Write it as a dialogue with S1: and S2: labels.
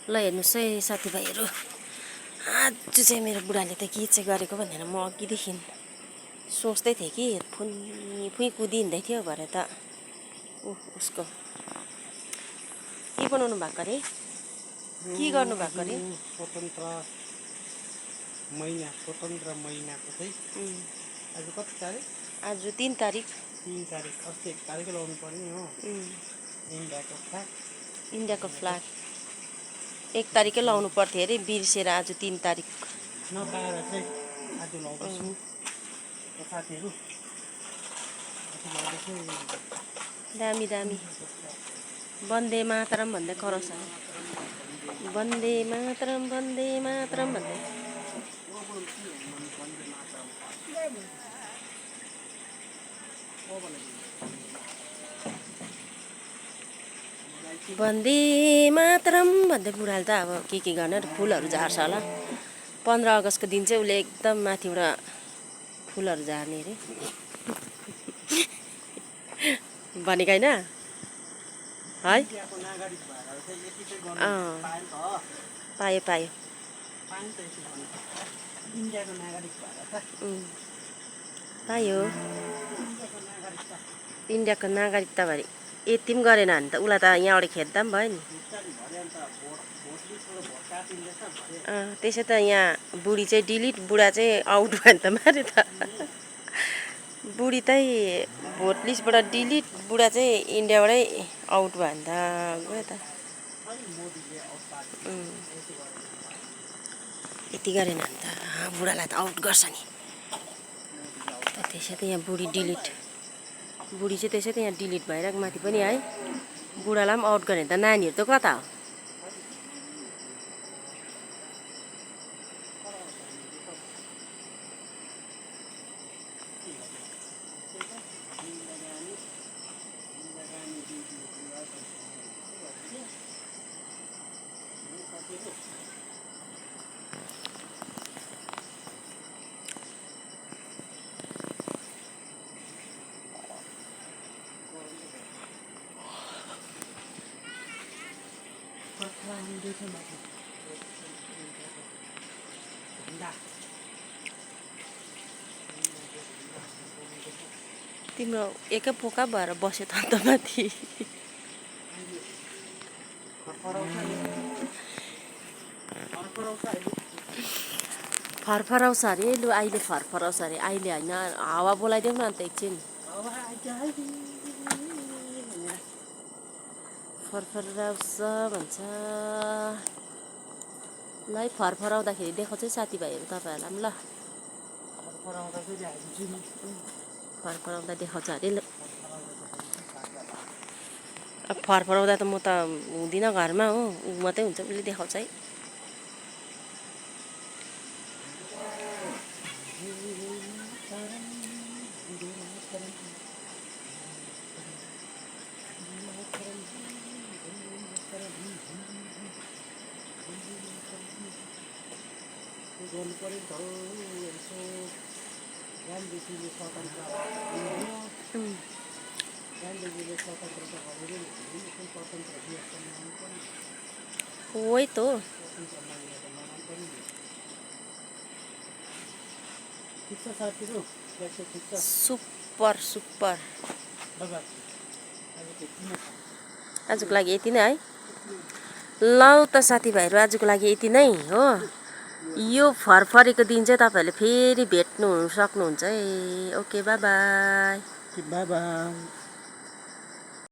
S1: ल हेर्नुहोस् है साथीभाइहरू, आज चाहिँ मेरो बुढाले त के चाहिँ गरेको भनेर म अघिदेखि सोच्दै थिएँ कि फुई कुदिँदै थियो भरे त उसको के बनाउनु भएको अरे, के गर्नु भएको अरे?
S2: स्वतन्त्र महिनाको चाहिँ आज कति तारिक?
S1: आज 3 तारिक।
S2: 3 तारिक, अस्ति 1 तारिकै लाउनु पर्ने हो।
S1: इन्डियाको फ्ल्याग 1 तारिकै लाउनु पर्थ्यो अरे, बिर्सेर आज 3 तारिक
S2: नपाएर चाहिँ आज लाउँदैछु साथीहरू।
S1: दामी दामी वन्दे मातरम भन्दै कराउँछ, वन्दे मातरम भन्दै वन्दे मातरम भन्दै बुढाले त अब के गर्ने, फुलहरू झार्छ होला। 15 अगस्तको दिन चाहिँ उसले एकदम माथिबाट फुलहरू झार्ने अरे भनेको होइन है। पायो पायो इन्डियाको नागरिकता भरे यति पनि गरेन भने त उसलाई त यहाँबाट खेद्दा पनि भयो नि। त्यसै त यहाँ बुढी चाहिँ डिलिट, बुढा चाहिँ आउट भयो नि त मारे त। बुढी चाहिँ भोट लिस्टबाट डिलिट, बुढा चाहिँ इन्डियाबाटै आउट भयो नि त गयो त। यति गरेन भने त बुढालाई त आउट गर्छ नि। त्यसै त यहाँ बुढी डिलिट, बुढी चाहिँ त्यसै त यहाँ डिलिट भइरहेको माथि पनि है। बुढालाई पनि आउट गर्ने त नानीहरू त कता हो? तिम्रो एकै पोका भएर बस्यो त अन्त माथि। फरफराउँछ अरे लु, अहिले फरफराउँछ अरे, अहिले होइन, हावा बोलाइदेऊ न अन्त एकछिन। फरफराउँछ भन्छ ल है। फरफराउँदाखेरि देखाउँछ है साथीभाइहरू तपाईँहरूलाई पनि ल। फरफराउँदा देखाउँछ अरे ल। अब फरफराउँदा त म त हुँदिनँ घरमा हो, ऊ मात्रै हुन्छ, उसले देखाउँछ है। वही तो सुपर सुपर। आजको लागि यति नै है। ल त साथीभाइहरू, आजको लागि यति नै हो। यो फरफरीको दिन चाहिँ तपाईँहरूले फेरि भेट्नु सक्नुहुन्छ है। Okay, by by.